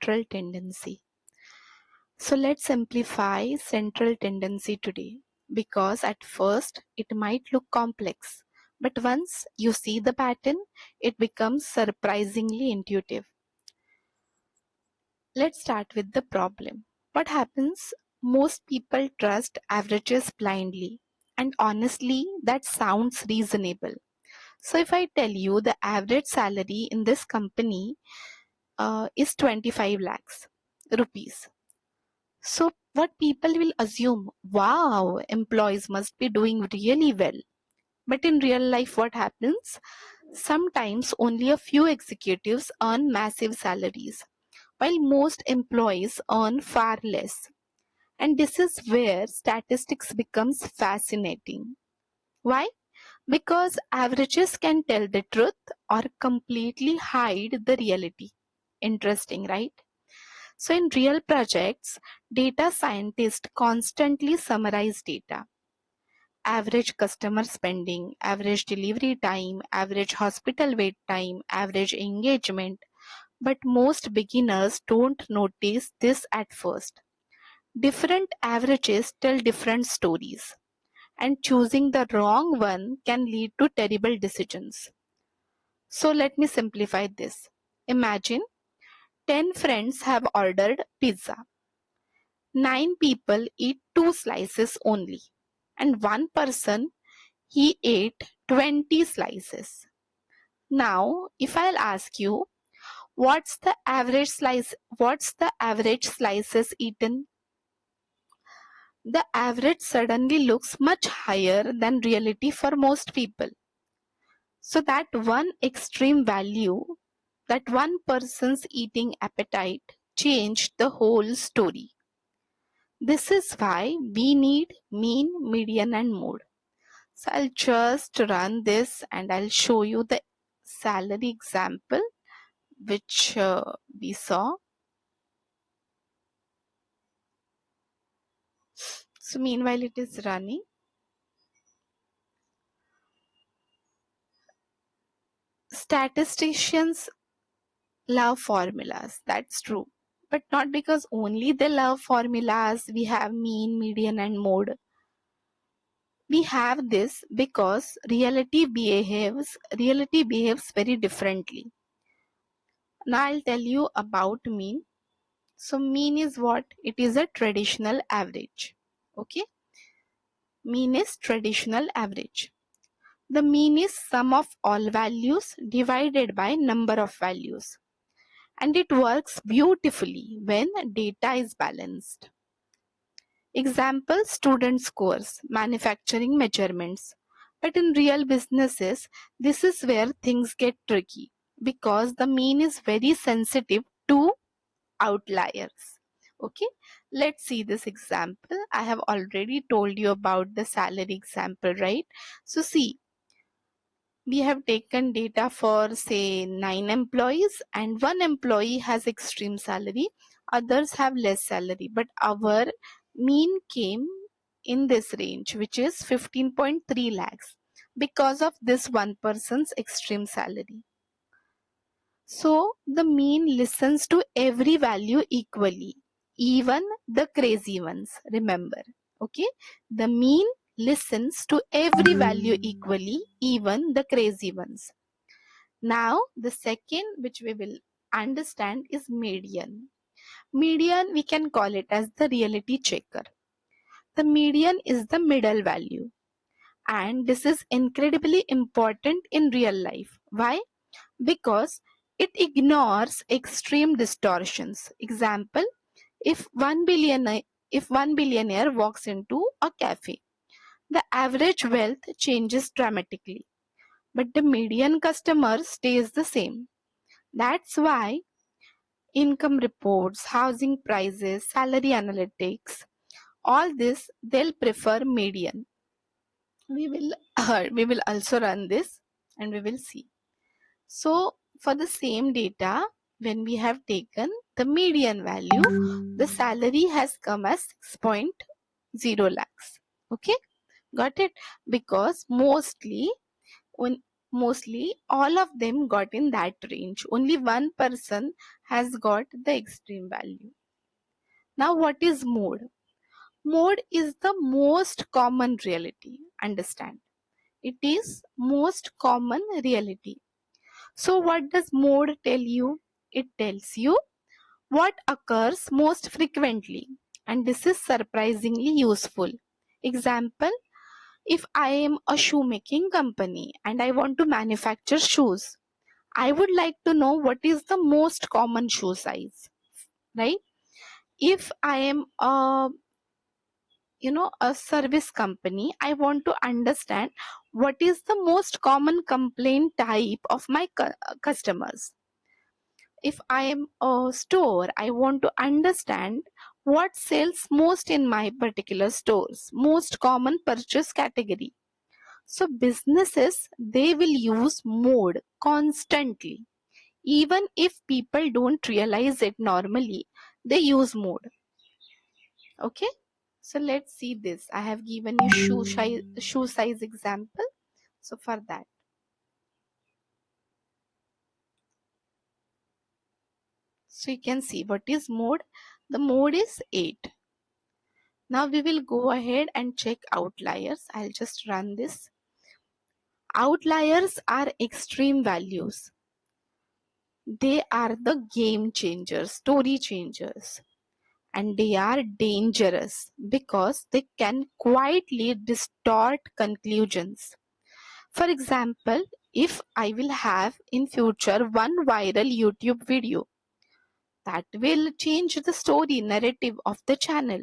central tendency. So let's simplify central tendency today, because at first it might look complex, but once you see the pattern, it becomes surprisingly intuitive. Let's start with the problem. What happens? Most people trust averages blindly, and honestly, that sounds reasonable. So if I tell you the average salary in this company is 25 lakhs rupees, so what people will assume, wow, employees must be doing really well. But in real life, what happens? Sometimes only a few executives earn massive salaries, while most employees earn far less. And this is where statistics becomes fascinating. Why? Because averages can tell the truth or completely hide the reality. Interesting, right? So in real projects, data scientists constantly summarize data. Average customer spending, average delivery time, average hospital wait time, average engagement. But most beginners don't notice this at first. Different averages tell different stories, and choosing the wrong one can lead to terrible decisions. So let me simplify this. Imagine 10 friends have ordered pizza. 9 people eat 2 slices only, and one person, he ate 20 slices. Now, if I'll ask you, what's the average slices eaten? The average suddenly looks much higher than reality for most people. So that one extreme value, that one person's eating appetite changed the whole story. This is why we need mean, median and mode. So I'll just run this and I'll show you the salary example which we saw. So meanwhile it is running. Statisticians love formulas, that's true. But not because only they love formulas, we have mean, median and mode. We have this because reality behaves very differently. Now I'll tell you about mean. So mean is what? It is a traditional average. Okay. Mean is traditional average. The mean is sum of all values divided by number of values. And it works beautifully when data is balanced. Example, student scores, manufacturing measurements. But in real businesses, this is where things get tricky because the mean is very sensitive to outliers. Okay, let's see this example. I have already told you about the salary example, right? So see, we have taken data for say 9 employees and one employee has extreme salary, others have less salary, but our mean came in this range, which is 15.3 lakhs because of this one person's extreme salary. So the mean listens to every value equally, even the crazy ones. Remember, okay? The mean listens to every value equally, even the crazy ones. Now, the second which we will understand is median. Median, we can call it as the reality checker. The median is the middle value. And this is incredibly important in real life. Why? Because it ignores extreme distortions. Example, if one billionaire walks into a cafe, the average wealth changes dramatically, but the median customer stays the same. That's why income reports, housing prices, salary analytics, all this they'll prefer median. We will also run this and we will see. So for the same data, when we have taken the median value, the salary has come as 6.0 lakhs. Okay, got it? Because mostly when Mostly all of them got in that range. Only one person has got the extreme value. Now what is mode? Mode is the most common reality. Understand? It is most common reality. So what does mode tell you? It tells you what occurs most frequently, and this is surprisingly useful. Example, if I am a shoemaking company and I want to manufacture shoes, I would like to know what is the most common shoe size, right? If I am a service company, I want to understand what is the most common complaint type of my customers. If I am a store, I want to understand what sells most in my particular stores, most common purchase category. So businesses, they will use mode constantly. Even if people don't realize it normally, they use mode. Okay. So let's see this. I have given you shoe size example. So for that, so you can see what is mode. The mode is 8. Now we will go ahead and check outliers. I'll just run this. Outliers are extreme values. They are the game changers, story changers, and they are dangerous because they can quietly distort conclusions. For example, if I will have in future one viral YouTube video that will change the story narrative of the channel.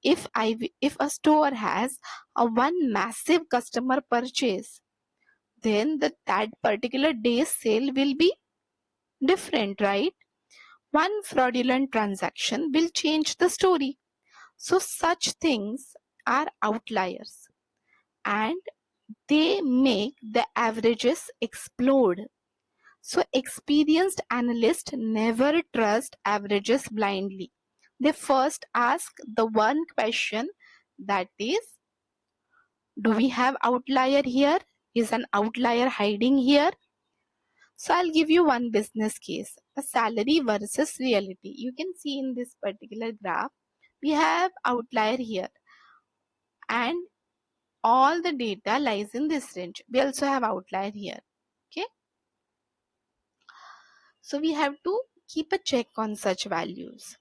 If a store has a one massive customer purchase, then that particular day's sale will be different, right? One fraudulent transaction will change the story. So such things are outliers and they make the averages explode. So experienced analysts never trust averages blindly. They first ask the one question, that is, do we have outlier here? Is an outlier hiding here? So I'll give you one business case, a salary versus reality. You can see in this particular graph, we have outlier here and all the data lies in this range. We also have outlier here. Okay. So we have to keep a check on such values.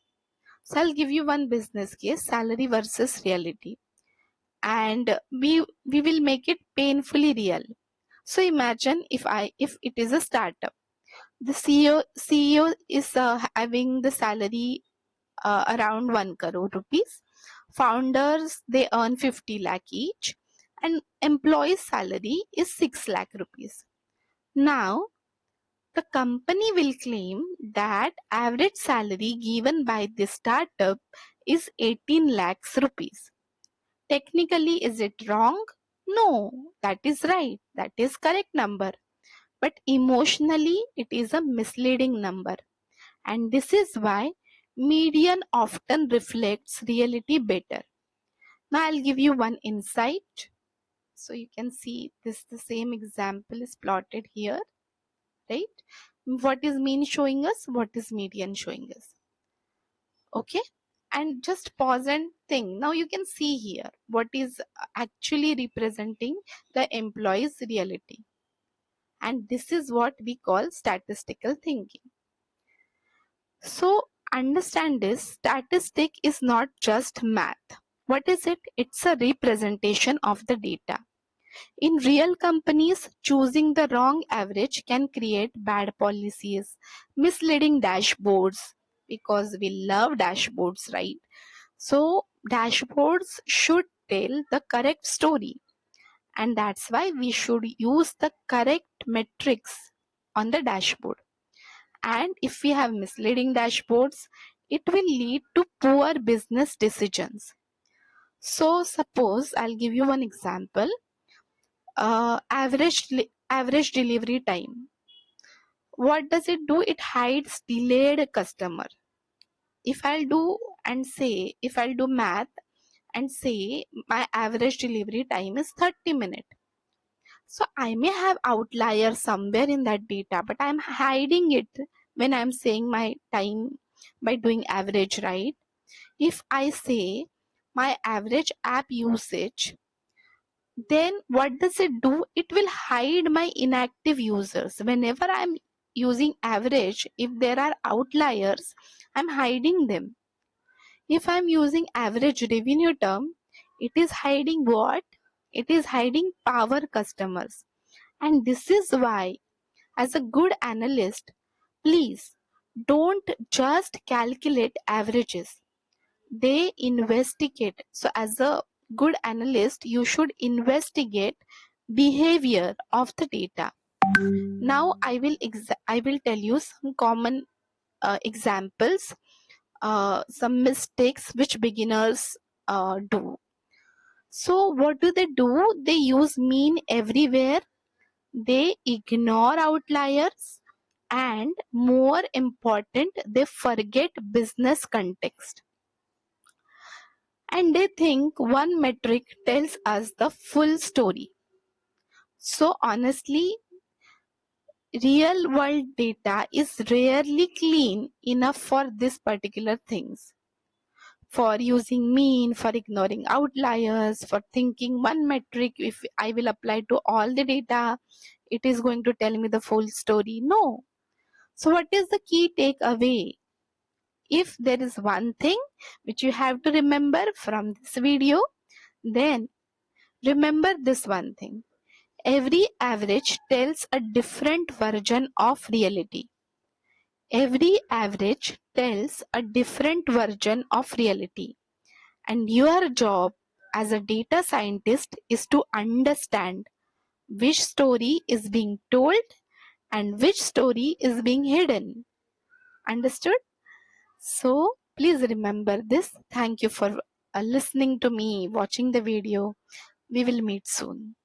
So I'll give you one business case, salary versus reality. And we will make it painfully real. So imagine if it is a startup. The CEO is having the salary around 1 crore rupees. Founders, they earn 50 lakh each, and employees salary is 6 lakh rupees. Now the company will claim that average salary given by this startup is 18 lakhs rupees. Technically, is it wrong? No, that is right. That is correct number. But emotionally, it is a misleading number. And this is why median often reflects reality better. Now I'll give you one insight. So you can see this, the same example is plotted here, right? What is mean showing us? What is median showing us? Okay. And just pause and think. Now you can see here what is actually representing the employee's reality. And this is what we call statistical thinking. So understand this, statistic is not just math. What is it? It's a representation of the data. In real companies, choosing the wrong average can create bad policies, misleading dashboards, because we love dashboards, right? So dashboards should tell the correct story, and that's why we should use the correct metrics on the dashboard. And if we have misleading dashboards, it will lead to poor business decisions. So suppose I'll give you one example. Average delivery time. What does it do? It hides delayed customer. If I'll do math and say my average delivery time is 30 minutes. So I may have outliers somewhere in that data, but I'm hiding it when I'm saying my time by doing average, right? If I say my average app usage, then what does it do? It will hide my inactive users. Whenever I'm using average, if there are outliers, I'm hiding them. If I'm using average revenue term, it is hiding what? It is hiding power customers. And this is why, as a good analyst, please don't just calculate averages. They investigate. So as a good analyst, you should investigate behavior of the data. Now I will tell you some common examples, some mistakes which beginners do. So what do? They use mean everywhere, they ignore outliers, and more important, they forget business context. And they think one metric tells us the full story. So honestly, real world data is rarely clean enough for these particular things. For using mean, for ignoring outliers, for thinking one metric, if I will apply to all the data, it is going to tell me the full story. No. So what is the key takeaway? If there is one thing which you have to remember from this video, then remember this one thing. Every average tells a different version of reality. Every average tells a different version of reality. And your job as a data scientist is to understand which story is being told and which story is being hidden. Understood? So please remember this. Thank you for listening to me, watching the video. We will meet soon.